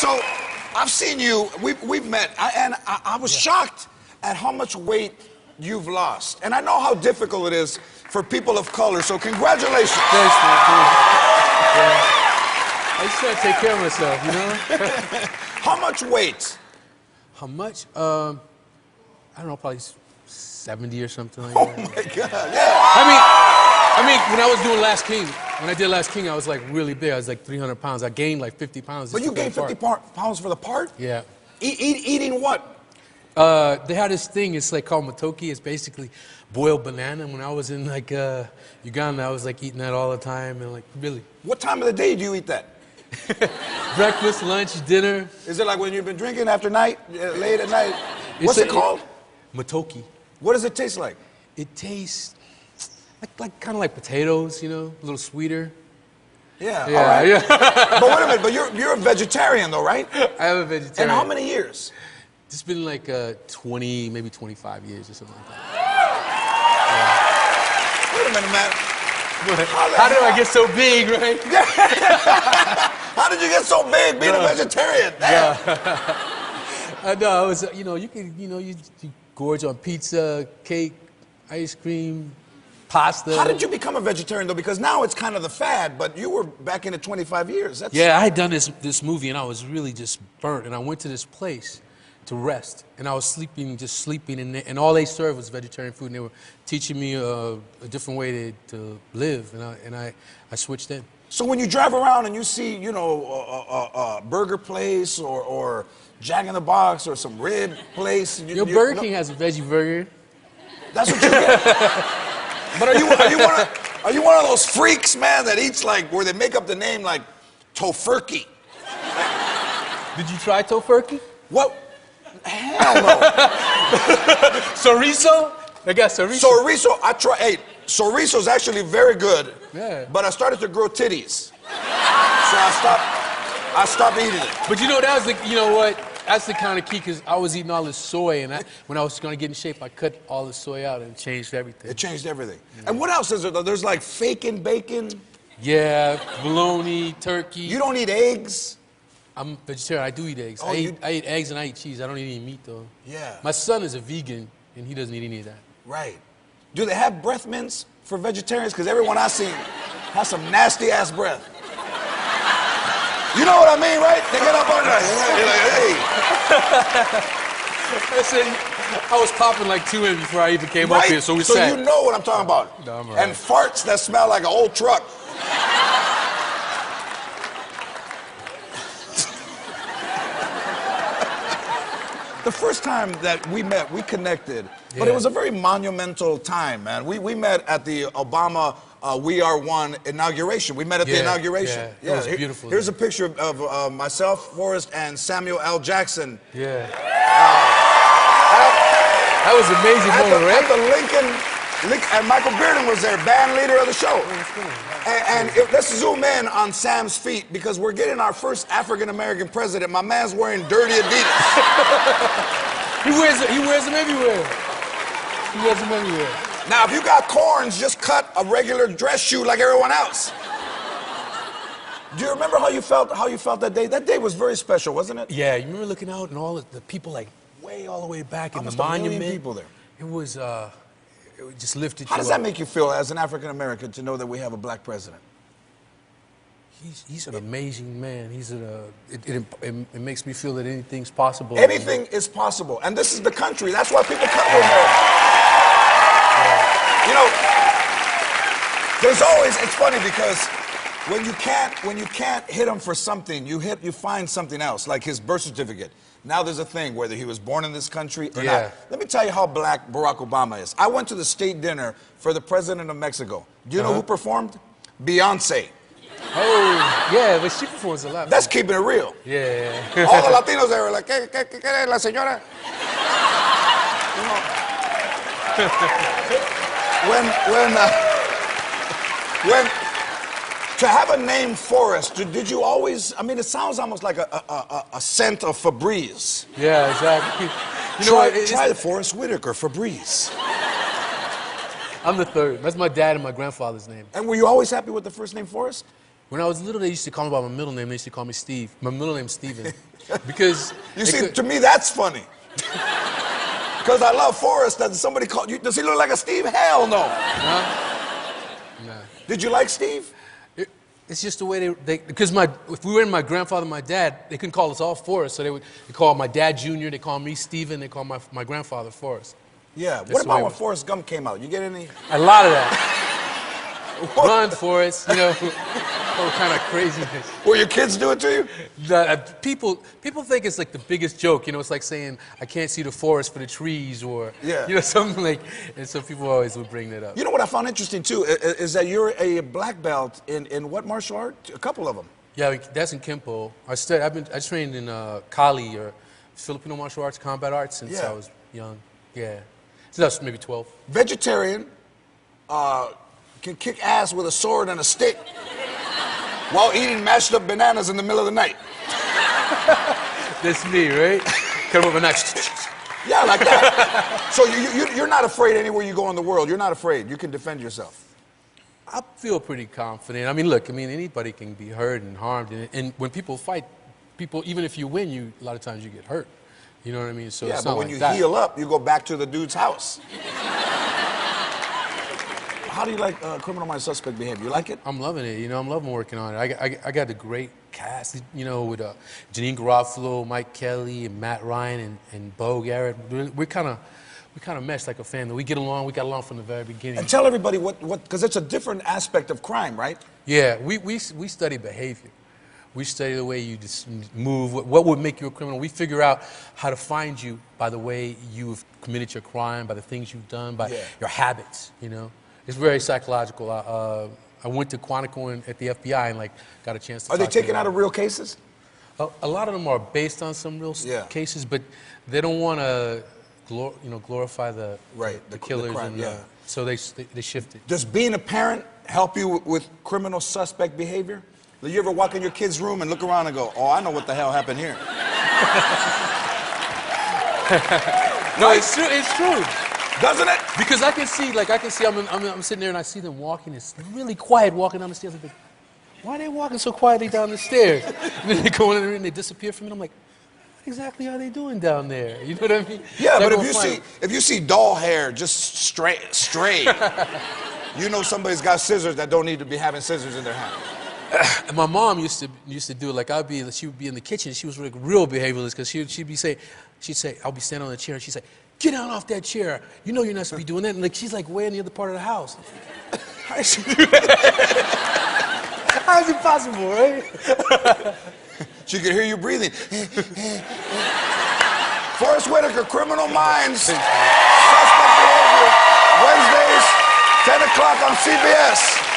so I've seen you. We've met, and I was shocked at how much weight you've lost. And I know how difficult it is for people of color. So congratulations. Thanks, man. Yeah. I just try to take care of myself, you know. How much weight? How much? I don't know, probably 70 or something like that. Oh my God! Yeah. I mean, when I was doing Last King, when I did Last King, I was like really big. I was like 300 pounds. I gained like 50 pounds. But you gained 50 pounds for the part? Yeah. Eating what? They had this thing, it's like called matoki. It's basically boiled banana. When I was in like Uganda, I was like eating that all the time and like really. What time of the day do you eat that? Breakfast, lunch, dinner. Is it like when you've been drinking after night, late at night? What's it called? Matoki. What does it taste like? It tastes like kind of like potatoes, you know, a little sweeter. Yeah, yeah, all right. Yeah. But wait a minute, but you're a vegetarian though, right? I am a vegetarian. And how many years? It's been like 20, maybe 25 years or something like that. Yeah. Wait a minute, man. How did I get so big, right? How did you get so big being a vegetarian? Yeah. No, I was, you know, you gorge on pizza, cake, ice cream, pasta. How did you become a vegetarian though? Because now it's kind of the fad, but you were back in the 25 years. Yeah, I had done this movie and I was really just burnt, and I went to this place to rest, and I was just sleeping, and all they served was vegetarian food, and they were teaching me a different way to live, and I switched in. So when you drive around and you see, you know, a burger place or Jack in the Box or some rib place, Burger King has a veggie burger. That's what you get. But are you one of those freaks, man, that eats like where they make up the name like tofurkey? Did you try tofurkey? What? Hell no. Chorizo? I got chorizo. Chorizo, Hey, chorizo's actually very good. Yeah. But I started to grow titties. So I stopped eating it. But you know, you know what? That's the kind of key, because I was eating all this soy, and when I was going to get in shape, I cut all the soy out, and it changed everything. It changed everything. Yeah. And what else is there though? There's like bacon. Yeah, bologna, turkey. You don't eat eggs? I'm vegetarian. I do eat eggs. Oh, I eat eggs and I eat cheese. I don't eat any meat though. Yeah. My son is a vegan and he doesn't eat any of that. Right. Do they have breath mints for vegetarians? Because everyone I've seen has some nasty ass breath. You know what I mean, right? They get up on there. You're like, hey. Listen, I was popping like 2 in before I even came up here, so we sat. So you know what I'm talking about. No, I'm all right. And farts that smell like an old truck. The first time that we met, we connected, but it was a very monumental time, man. We met at the Obama We Are One inauguration. We met at the inauguration. Yeah, it was beautiful. Here's a picture of myself, Forrest, and Samuel L. Jackson. Yeah. That was an amazing moment, right? At the Lincoln, and Michael Bearden was there, band leader of the show. Let's zoom in on Sam's feet, because we're getting our first African-American president. My man's wearing dirty Adidas. He wears them everywhere. He wears them everywhere. Now, if you got corns, just cut a regular dress shoe like everyone else. Do you remember how you felt that day? That day was very special, wasn't it? Yeah, you remember looking out and all the people like way all the way back in the monument? 1 million people there. It just lifted you up. How does that make you feel as an African-American to know that we have a black president? He's an amazing man. It makes me feel that anything's possible. Anything is possible. And this is the country. That's why people come to America. You know, it's funny because when you can't hit him for something, you find something else, like his birth certificate. Now there's a thing, whether he was born in this country or not. Let me tell you how black Barack Obama is. I went to the state dinner for the president of Mexico. Do you know who performed? Beyonce. Oh, yeah, but she performs a lot. That's keeping it real. Yeah. All the Latinos there were like, ¿Qué la señora? When to have a name Forrest, did you always, I mean, it sounds almost like a scent of Febreze. Yeah, exactly. Try the Forrest Whitaker, Febreze. I'm the third. That's my dad and my grandfather's name. And were you always happy with the first name Forrest? When I was little, they used to call me by my middle name. They used to call me Steve. My middle name's Steven. Because... You see, to me, that's funny. Because I love Forrest. That somebody called you. Does he look like a Steve? Hell no. No. Did you like Steve? It's just the way because if we were in my grandfather and my dad, they couldn't call us all Forrest, so they call my dad Junior, they call me Steven, they call my grandfather Forrest. Yeah. What about when Forrest Gump came out? You get any? A lot of that. Run, Forrest, you know, all kind of craziness. Will your kids do it to you? People think it's like the biggest joke, you know, it's like saying, I can't see the forest for the trees, or, you know, something like, and so people always would bring that up. You know what I found interesting, too, is that you're a black belt in what martial art? A couple of them. Yeah, that's in Kempo. I trained in Kali, or Filipino martial arts, combat arts, since I was young. Yeah. So that's maybe 12. Vegetarian, can kick ass with a sword and a stick while eating mashed up bananas in the middle of the night. That's me, right? Come up with a knife. Yeah, like that. So you're not afraid anywhere you go in the world. You're not afraid. You can defend yourself. I feel pretty confident. I mean, look, anybody can be hurt and harmed. And when people fight, even if you win, a lot of times you get hurt. You know what I mean? So yeah, but when you heal up, you go back to the dude's house. How do you like Criminal Minds Suspect Behavior? You like it? I'm loving it. You know, I'm loving working on it. I got a great cast, you know, with Janine Garofalo, Mike Kelly, and Matt Ryan, and Bo Garrett. We kind of meshed like a family. We get along. We got along from the very beginning. And tell everybody what because it's a different aspect of crime, right? Yeah, we study behavior. We study the way you just move, what would make you a criminal. We figure out how to find you by the way you've committed your crime, by the things you've done, by your habits, you know. It's very psychological. I went to Quantico at the FBI and got a chance to. Are they taken out of real cases? A lot of them are based on some real cases, but they don't want to, glorify the killers, so they shifted. Does being a parent help you with criminal suspect behavior? Do you ever walk in your kid's room and look around and go, "Oh, I know what the hell happened here"? No, it's true. It's true. Doesn't it? Because I can see, I'm sitting there and I see them walking. It's really quiet walking down the stairs. I'm like, why are they walking so quietly down the stairs? And then they go in there and they disappear from me. And I'm like, what exactly are they doing down there? You know what I mean? Yeah, but if you see doll hair just stray, you know somebody's got scissors that don't need to be having scissors in their hand. And my mom used to do it. She would be in the kitchen. She was like real behavioralist because she'd say, I'll be standing on the chair and she'd say, get down off that chair. You know you're not supposed to be doing that. And she's way in the other part of the house. How is she do that? How is it possible, right? She could hear you breathing. Forrest Whitaker, Criminal Minds. Suspect Behavior. Wednesdays, 10 o'clock on CBS.